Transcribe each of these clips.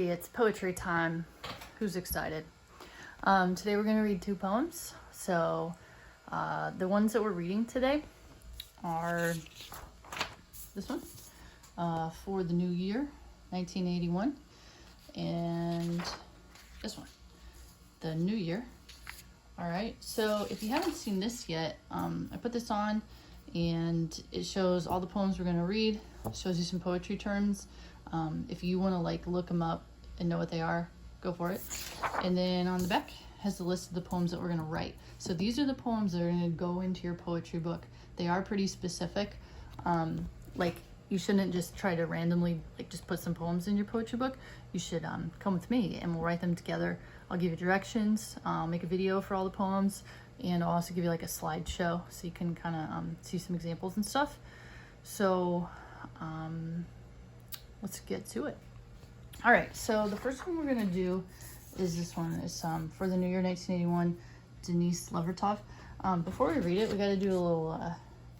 It's poetry time. Who's excited? Today we're going to read two poems. So the ones that we're reading today are this one, For the New Year, 1981, and this one, The New Year. All right, so if you haven't seen this yet, I put this on and it shows all the poems we're going to read. It shows you some poetry terms. If you want to look them up and know what they are, go for it. And then on the back has the list of the poems that we're going to write. So these are the poems that are going to go into your poetry book. They are pretty specific. You shouldn't just try to randomly just put some poems in your poetry book. You should come with me and we'll write them together. I'll give you directions. I'll make a video for all the poems, and I'll also give you a slideshow so you can kind of see some examples and stuff. So let's get to it. All right, so the first one we're gonna do is this one. It's For the New Year, 1981, Denise Levertov. Before we read it, we gotta do a little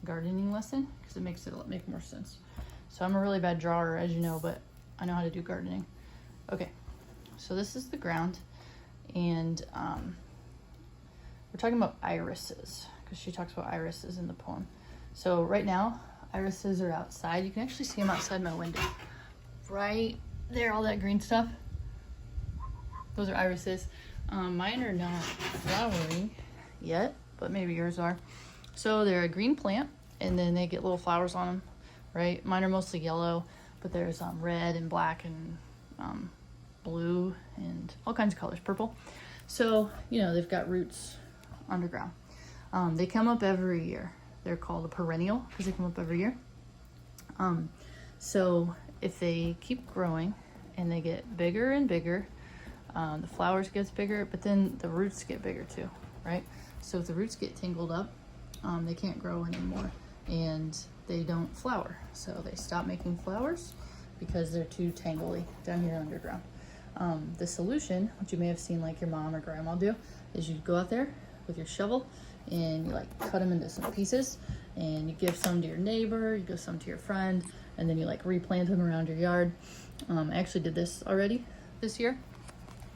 gardening lesson because it makes it make more sense. So I'm a really bad drawer, as you know, but I know how to do gardening. Okay, so this is the ground, and we're talking about irises because she talks about irises in the poem. So right now, irises are outside. You can actually see them outside my window. Right there, all that green stuff, those are irises. Mine are not flowering yet, but maybe yours are. So they're a green plant, and then they get little flowers on them, right? Mine are mostly yellow, but there's red and black and blue and all kinds of colors, purple. So, they've got roots underground. They come up every year. They're called a perennial because they come up every year. So if they keep growing and they get bigger and bigger, the flowers gets bigger, but then the roots get bigger too, right? So if the roots get tangled up, they can't grow anymore and they don't flower. So they stop making flowers because they're too tangly down here underground. The solution, which you may have seen your mom or grandma do, is you go out there with your shovel and you cut them into some pieces, and you give some to your neighbor, you give some to your friend, and then you replant them around your yard. I actually did this already this year.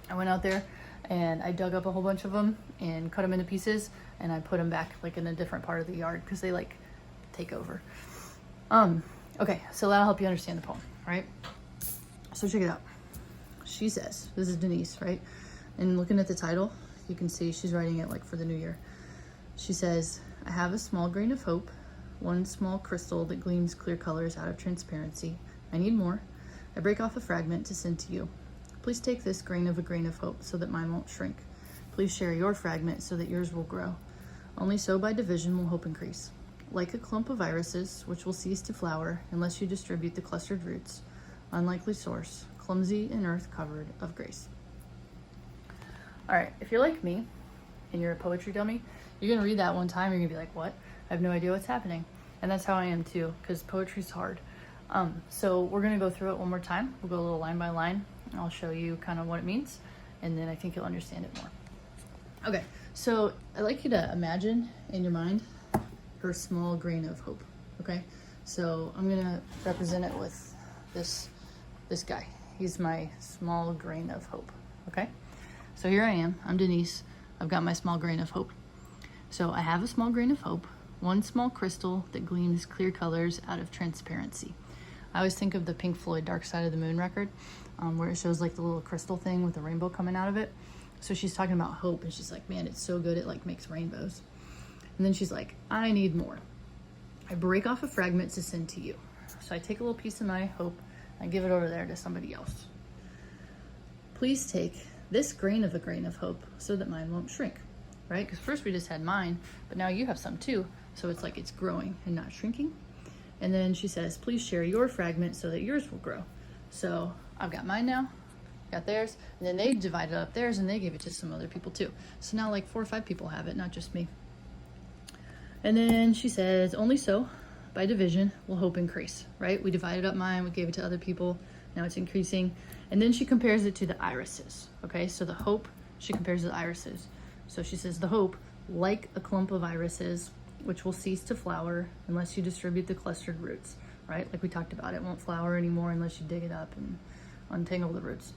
I went out there and I dug up a whole bunch of them and cut them into pieces, and I put them back in a different part of the yard because they take over. Okay, so that'll help you understand the poem, right? So check it out. She says, this is Denise, right? And looking at the title, you can see she's writing it for the new year. She says, I have a small grain of hope, one small crystal that gleams clear colors out of transparency. I need more. I break off a fragment to send to you. Please take this grain of hope so that mine won't shrink. Please share your fragment so that yours will grow. Only so by division will hope increase. Like a clump of irises, which will cease to flower unless you distribute the clustered roots, unlikely source, clumsy and earth covered of grace. All right, if you're like me and you're a poetry dummy, you're gonna read that one time, you're gonna be like, what? I have no idea what's happening. And that's how I am too, because poetry's hard. So we're gonna go through it one more time. We'll go a little line by line, and I'll show you kind of what it means, and then I think you'll understand it more. Okay, so I'd like you to imagine in your mind her small grain of hope, okay? So I'm gonna represent it with this guy. He's my small grain of hope, okay? So here I am, I'm Denise. I've got my small grain of hope. So I have a small grain of hope, one small crystal that gleams clear colors out of transparency. I always think of the Pink Floyd Dark Side of the Moon record, where it shows the little crystal thing with the rainbow coming out of it. So she's talking about hope, and she's like, man, it's so good, it makes rainbows. And then she's like, I need more. I break off a fragment to send to you. So I take a little piece of my hope, I give it over there to somebody else. Please take this grain of hope so that mine won't shrink, right? Because first we just had mine, but now you have some too. So it's it's growing and not shrinking. And then she says, please share your fragment so that yours will grow. So I've got mine now, got theirs, and then they divided up theirs and they gave it to some other people too. So now 4 or 5 people have it, not just me. And then she says, only so by division will hope increase, right? We divided up mine, we gave it to other people, now it's increasing. And then she compares it to the irises, okay? So the hope, she compares to the irises. So she says the hope, like a clump of irises, which will cease to flower unless you distribute the clustered roots, right? Like we talked about, it won't flower anymore unless you dig it up and untangle the roots.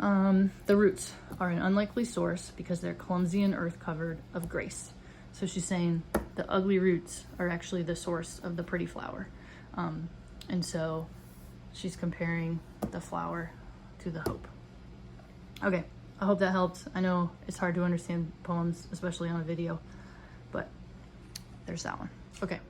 The roots are an unlikely source because they're clumsy and earth covered of grace. So she's saying the ugly roots are actually the source of the pretty flower. And so she's comparing the flower to the hope. Okay, I hope that helped. I know it's hard to understand poems, especially on a video, but there's that one. Okay.